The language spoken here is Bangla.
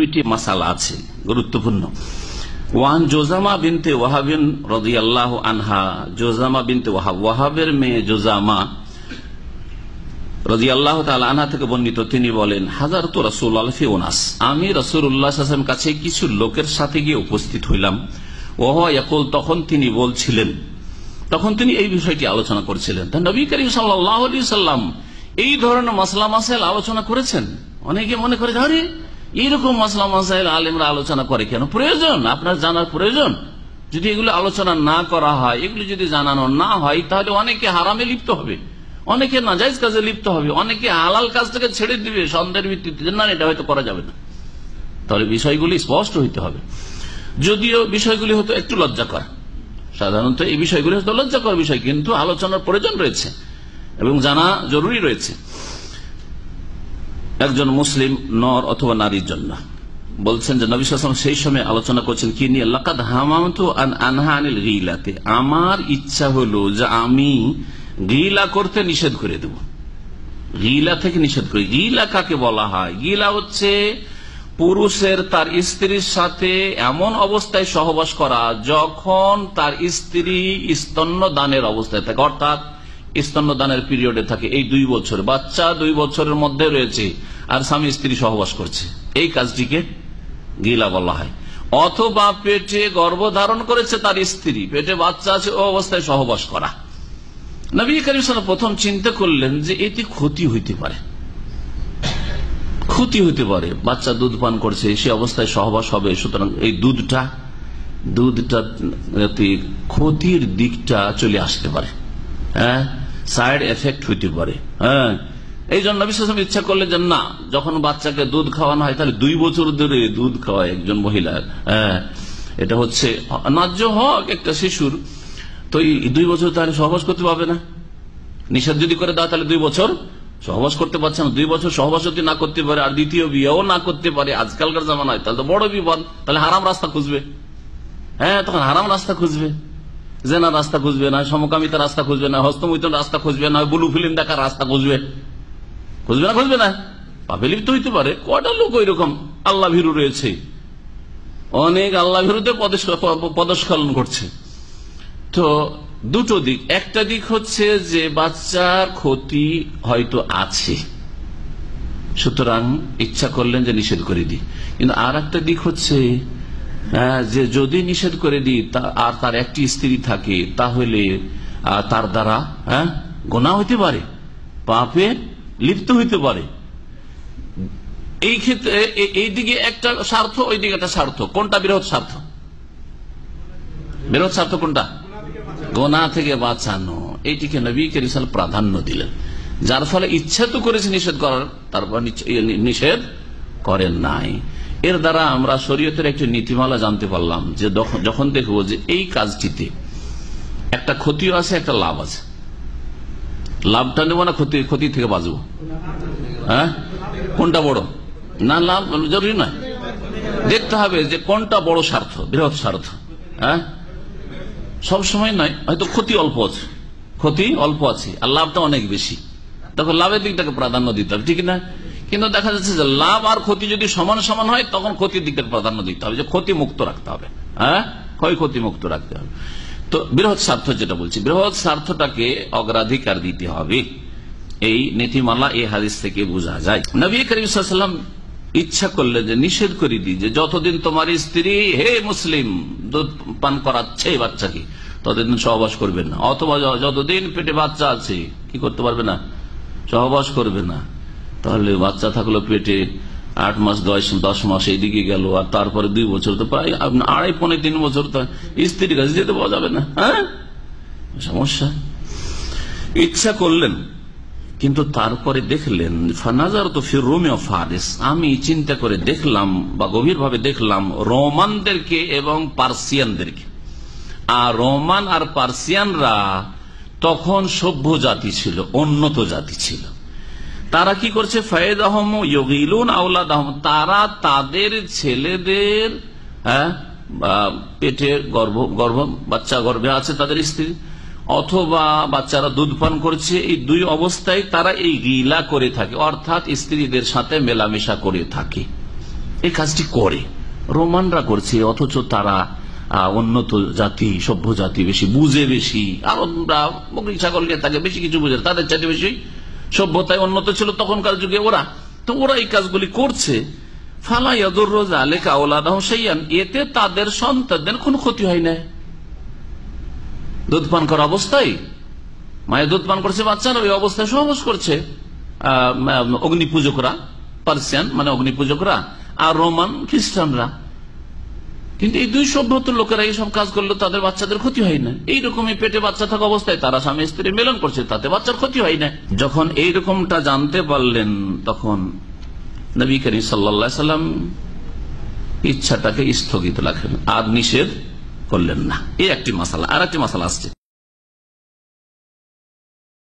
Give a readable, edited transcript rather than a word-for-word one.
দুইটি মাসালা আছে গুরুত্বপূর্ণ। ওয়ান জোজামা বিনতে ওয়াহাবিন রাদিয়াল্লাহু আনহা, জোজামা বিনতে ওয়াহাব, ওয়াহাবের মেয়ে জোজামা রাদিয়াল্লাহু তাআলা আনহা থেকে বর্ণিত, তিনি বলেন, হাজারতু রাসূলুল্লাহ ফি উনাস, আমি রাসূলুল্লাহ সাল্লাল্লাহু আলাইহি ওয়াসাল্লামের কাছে কিছু লোকের সাথে গিয়ে উপস্থিত হইলাম। ওয়া ইয়াকুল, তখন তিনি বলছিলেন, তখন তিনি এই বিষয়টি আলোচনা করছিলেন। তা নবী করিম সাল্লাল্লাহু আলাইহি ওয়াসাল্লাম এই ধরনের মাসলা মাসাইল আলোচনা করেছেন। অনেকে মনে করে, আরে এইরকম মাসলা মাসাইল আলেমরা আলোচনা করে কেন? প্রয়োজন, আপনার জানার প্রয়োজন। যদি এগুলো আলোচনা না করা হয়, এগুলো যদি জানানো না হয়, তাহলে অনেকে হারামে লিপ্ত হবে, অনেকে নাজায়েজ কাজে লিপ্ত হবে, অনেকে হালাল কাজটাকে ছেড়ে দিবে সন্দেহের ভিত্তিতে, না এটা হয়তো করা যাবে না। তাহলে বিষয়গুলি স্পষ্ট হইতে হবে। যদিও বিষয়গুলি হতো একটু লজ্জা করা, সাধারণত এই বিষয়গুলি হতো লজ্জা করার বিষয়, কিন্তু আলোচনার প্রয়োজন রয়েছে এবং জানা জরুরি রয়েছে একজন মুসলিম নর অথবা নারীর জন্য। বলছেন যে নবী সাল্লাল্লাহু আলাইহি ওয়াসাল্লাম সেই সময় আলোচনা করছেন কি নিয়ে, লাকাদ হামামতু আন আনহা আনিল গীলাতি, আমার ইচ্ছা হলো যে আমি গীলা করতে নিষেধ করে দেব, গীলা থেকে নিষেধ করি। গীলা কাকে বলা হয়? গীলা হচ্ছে পুরুষের তার স্ত্রীর সাথে এমন অবস্থায় সহবাস করা যখন তার স্ত্রী স্তন্যদানের অবস্থায় থাকে, অর্থাৎ স্তন্যদানের পিরিয়ডে থাকে। এই 2 বছর, বাচ্চা 2 বছরের মধ্যে রয়েছে আর স্বামী স্ত্রী সহবাস করছে, এই কাজটিকে গীলা বলা হয়। অথবা পেটে গর্ভধারণ করেছে তার স্ত্রী, পেটে বাচ্চা আছে, ও অবস্থায় সহবাস করা। নবী করিম সাল্লাল্লাহু আলাইহি ওয়াসাল্লাম প্রথম চিন্তা করলেন যে এতে ক্ষতি হইতে পারে, ক্ষতি হইতে পারে। বাচ্চা দুধ পান করছে, সে অবস্থায় সহবাস হবে, সুতরাং এই দুধটা ক্ষতির দিকটা চলে আসতে পারে, হ্যাঁ, সাইড এফেক্ট হইতে পারে। হ্যাঁ, এই জন্য নবী সাল্লাল্লাহু আলাইহি ওয়াসাল্লাম ইচ্ছা করলেন যে না, যখন বাচ্চাকে দুধ খাওয়ানো হয় তাহলে 2 বছর ধরে দুধ খাওয়ায় একজন মহিলার, হ্যাঁ, এটা হচ্ছে ন্যায্য হক একটা শিশুর। তো এই 2 বছর তাহলে সহবাস করতে পারবে না, নিষেধ যদি করে দাও তাহলে 2 বছর সহবাস করতে পারছে না। 2 বছর সহবাস যদি না করতে পারে আর দ্বিতীয় বিয়েও না করতে পারে আজকালকার জামানায়, তাহলে তো বড় বিপদ। তাহলে হারাম রাস্তা খুঁজবে, হ্যাঁ, তখন হারাম রাস্তা খুঁজবে, জেনার রাস্তা খুঁজবে, না সমকামিতার রাস্তা খুঁজবে, না হস্তমৈথুন রাস্তা খুঁজবে, না ব্লু ফিল্ম দেখার রাস্তা খুঁজবে, খুঁজবে না, খুঁজবে না, পাপে লিপ্ত হইতে পারে। কয়টা লোক ওই রকম আল্লাহ ভীরু রয়েছে, অনেক আল্লাহ ভীরুতে পদস্খলন করছে। তো দুটো দিক, একটা দিক হচ্ছে যে বাচ্চার ক্ষতি হয়তো আছে, সুতরাং ইচ্ছা করলেন যে নিষেধ করে দিই। কিন্তু আর একটা দিক হচ্ছে যে যদি নিষেধ করে দিই আর তার একটি স্ত্রী থাকে, তাহলে তার দ্বারা গুনাহ হইতে পারে, পাপে লিপ্ত হইতে পারে। এই ক্ষেত্রে এই দিকে একটা স্বার্থ, ওই দিকে একটা স্বার্থ। কোনটা বৃহৎ স্বার্থ? বৃহৎ স্বার্থ কোনটা? গুনাহ থেকে বাঁচানো। এইটিকে নবী করিম সাল্লাল্লাহু আলাইহি ওয়াসাল্লাম প্রাধান্য দিলেন, যার ফলে ইচ্ছা তো করেছে নিষেধ করার, তারপর নিষেধ করেন নাই। এর দ্বারা আমরা শরীয়তের একটি নীতিমালা জানতে পারলাম যে যখন দেখবো যে এই কাজটিতে একটা ক্ষতিও আছে, একটা লাভ আছে, লাভটা নেবো না ক্ষতি থেকে বাঁচবো? হ্যাঁ, কোনটা বড়? না, লাভ জরুরি নয়, দেখতে হবে যে কোনটা বড় স্বার্থ, বৃহৎ স্বার্থ। হ্যাঁ, সবসময় নয়, হয়তো ক্ষতি অল্প আছে আর লাভটা অনেক বেশি, তখন লাভের দিকটাকে প্রাধান্য দিতে হবে, ঠিক না? কিন্তু দেখা যাচ্ছে যে লাভ আর ক্ষতি যদি সমান সমান হয়, তখন ক্ষতির দিকটাকে প্রাধান্য দিতে হবে, যে ক্ষতি মুক্ত রাখতে হবে, হ্যাঁ, ক্ষয়ক্ষতি মুক্ত রাখতে হবে। তো বৃহৎ স্বার্থ যেটা বলছি, বৃহৎ স্বার্থটাকে অগ্রাধিকার দিতে হবে, এই নীতিমালা এই হাদিস থেকে বোঝা যায়। নবী করিম সাল্লাল্লাহু আলাইহি ওয়াসাল্লাম ইচ্ছা করলে যে নিষেধ করে দিই যে যতদিন তোমার স্ত্রী, হে মুসলিম, দুধ পান করাচ্ছে বাচ্চাকে, ততদিন সহবাস করবে না। অথবা যতদিন পেটে বাচ্চা আছে কি করতে পারবে না? সহবাস করবে না। তাহলে বাচ্চা থাকলো পেটে 8 মাস 10 মাস এইদিকে গেল, আর তারপরে 2 বছর, তো প্রায় 2.5-3 বছর তো স্ত্রীর কাছে যেতে পাওয়া যাবে না। হ্যাঁ, সমস্যা। ইচ্ছা করলেন, কিন্তু তারপরে দেখলেন, ফানাজার তো ফির রোমে ও ফারিস, আমি চিন্তা করে দেখলাম বা গভীরভাবে দেখলাম রোমানদেরকে এবং পার্সিয়ানদেরকে। আর রোমান আর পার্সিয়ানরা তখন সভ্য জাতি ছিল, উন্নত জাতি ছিল। তারা কি করছে? ফায়দাহম ইয়গিলুন আওলাদাহম, তারা তাদের ছেলেদের পেটে বাচ্চা গর্ভে আছে তাদের স্ত্রী, অথবা বাচ্চারা দুধ পান করছে, এই 2 অবস্থায় তারা এই গিলা করে থাকে, অর্থাৎ স্ত্রীদের সাথে মেলামেশা করে থাকে। এই কাজটি করে, রোমানরা করছে, অথচ তারা উন্নত জাতি, সভ্য জাতি, বেশি বুঝে, বেশি আরবরা বকরি ছাগল নিয়ে থাকে, বেশি কিছু বুঝে, তাদের চাইতে বেশি সভ্যতায় উন্নত ছিল তখনকার যুগে ওরা। তো ওরা এই কাজগুলি করছে, ফালা ইয়াদুররু যালিকা আওলাদাহুম শাইআন, এতে তাদের সন্তানদের কোনো ক্ষতি হয় না। দুধ পান করা অবস্থায়, মায়ের দুধ পান করছে বাচ্চারা, ওই অবস্থায় সহবাস করছে অগ্নি পূজকরা, পার্সিয়ান মানে অগ্নি পূজকরা, আর রোমান খ্রিস্টানরা। কিন্তু এই দুই সভ্যতার লোকেরা এইসব কাজ করলে তাদের বাচ্চাদের ক্ষতি হয় না। এইরকমই পেটে বাচ্চা থাকা অবস্থায় তারা স্বামী স্ত্রী মিলন করছে, তাতে বাচ্চার ক্ষতি হয় না। যখন এইরকমটা জানতে পারলেন তখন নবী করিম সাল্লাল্লাহু আলাইহি সাল্লাম ইচ্ছাটাকে স্থগিত রাখেন, আর নিষেধ করলেন না। এই একটি মাসালা। আর একটি মাসালা আসছে।